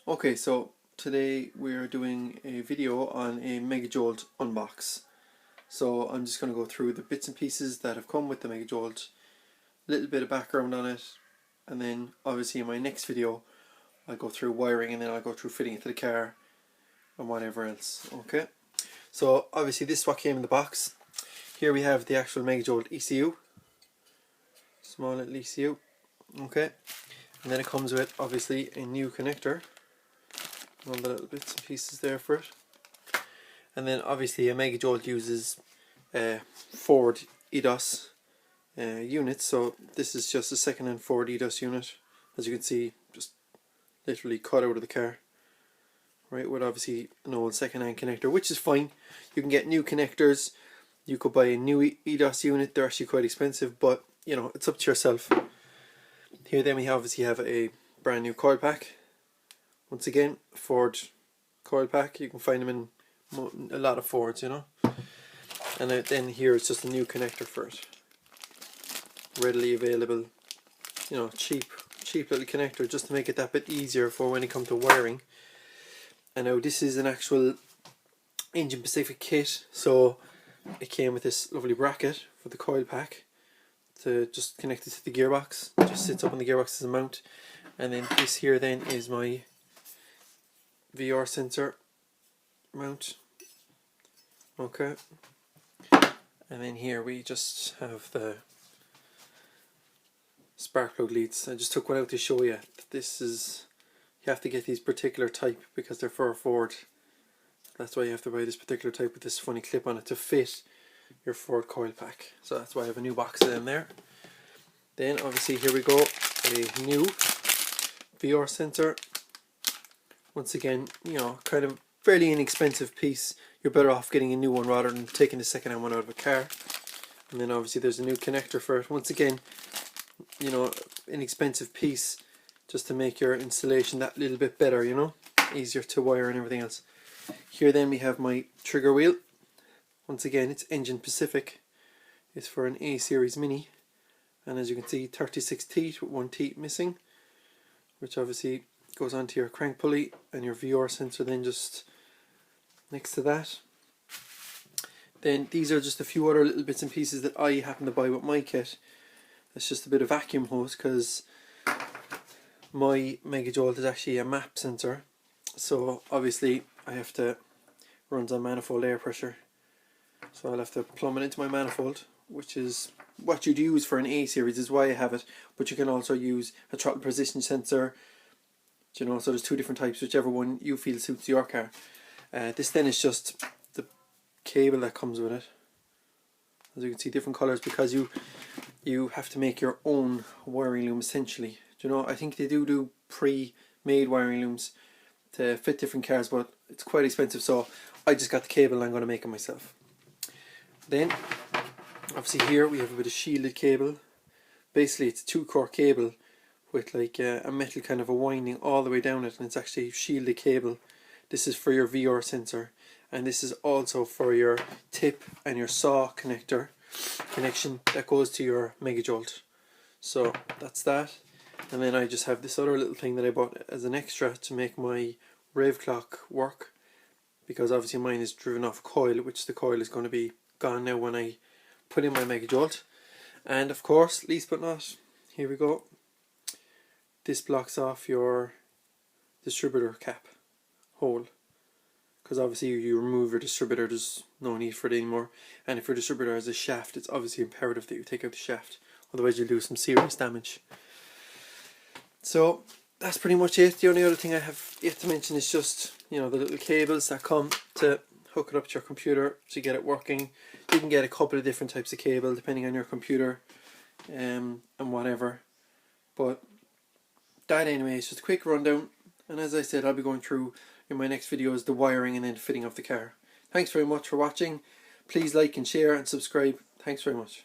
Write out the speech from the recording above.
Okay, so today we're doing a video on a Mega Jolt unbox. So I'm just going to go through the bits and pieces that have come with the Mega Jolt, a little bit of background on it, and then obviously in my next video I'll go through wiring and then I'll go through fitting it to the car and whatever else. Okay, so obviously this is what came in the box. Here we have the actual Mega Jolt ECU, small little ECU. Okay, and then it comes with obviously a new connector, all the little bits and pieces there for it. And then obviously a Mega Jolt uses Ford EDOS units, so this is just a second-hand Ford EDOS unit, as you can see, just literally cut out of the car, right, with obviously an old second-hand connector, which is fine. You can get new connectors, you could buy a new EDOS unit, they're actually quite expensive, but you know, it's up to yourself. Here then we obviously have a brand new coil pack. Once again, Ford coil pack, you can find them in a lot of Fords, you know. And then here it's just a new connector for it, readily available, you know, cheap little connector, just to make it that bit easier for when it comes to wiring. And now this is an actual engine specific kit, so it came with this lovely bracket for the coil pack to just connect it to the gearbox. It just sits up on the gearbox as a mount. And then this here then is my VR sensor mount. Okay, and then here we just have the spark plug leads. I just took one out to show you that this is, you have to get these particular type because they're for a Ford. That's why you have to buy this particular type with this funny clip on it to fit your Ford coil pack. So that's why I have a new box of them there. Then obviously here we go, a new VR sensor. Once again, you know, kind of fairly inexpensive piece. You're better off getting a new one rather than taking the second-hand one out of a car. And then obviously there's a new connector for it. Once again, you know, inexpensive piece just to make your installation that little bit better, you know, easier to wire and everything else. Here then we have my trigger wheel. Once again, it's engine specific. It's for an A series Mini, and as you can see, 36 teeth with one teeth missing, which obviously goes onto your crank pulley, and your VR sensor then just next to that. Then these are just a few other little bits and pieces that I happen to buy with my kit. It's just a bit of vacuum hose because my Mega Jolt is actually a map sensor, so obviously I have to, runs on manifold air pressure, so I'll have to plumb it into my manifold, which is what you'd use for an A series, is why I have it. But you can also use a throttle position sensor, you know, so there's two different types, whichever one you feel suits your car. This then is just the cable that comes with it. As you can see, different colours, because you have to make your own wiring loom essentially. Do you know, I think they do pre-made wiring looms to fit different cars, but it's quite expensive, so I just got the cable and I'm going to make it myself. Then obviously here we have a bit of shielded cable. Basically it's a 2-core cable with like a metal kind of a winding all the way down it, and it's actually shielded cable. This is for your VR sensor, and this is also for your tip and your saw connection that goes to your Mega Jolt. So that's that. And then I just have this other little thing that I bought as an extra to make my rave clock work, because obviously mine is driven off coil, which the coil is going to be gone now when I put in my Mega Jolt. And of course, least but not, here we go. This blocks off your distributor cap hole, because obviously you remove your distributor, there's no need for it anymore. And if your distributor has a shaft, it's obviously imperative that you take out the shaft, otherwise you'll do some serious damage. So that's pretty much it. The only other thing I have yet to mention is just, you know, the little cables that come to hook it up to your computer to get it working. You can get a couple of different types of cable depending on your computer and whatever, but that anyway is just a quick rundown. And as I said, I'll be going through in my next videos the wiring and then fitting of the car. Thanks very much for watching. Please like and share and subscribe. Thanks very much.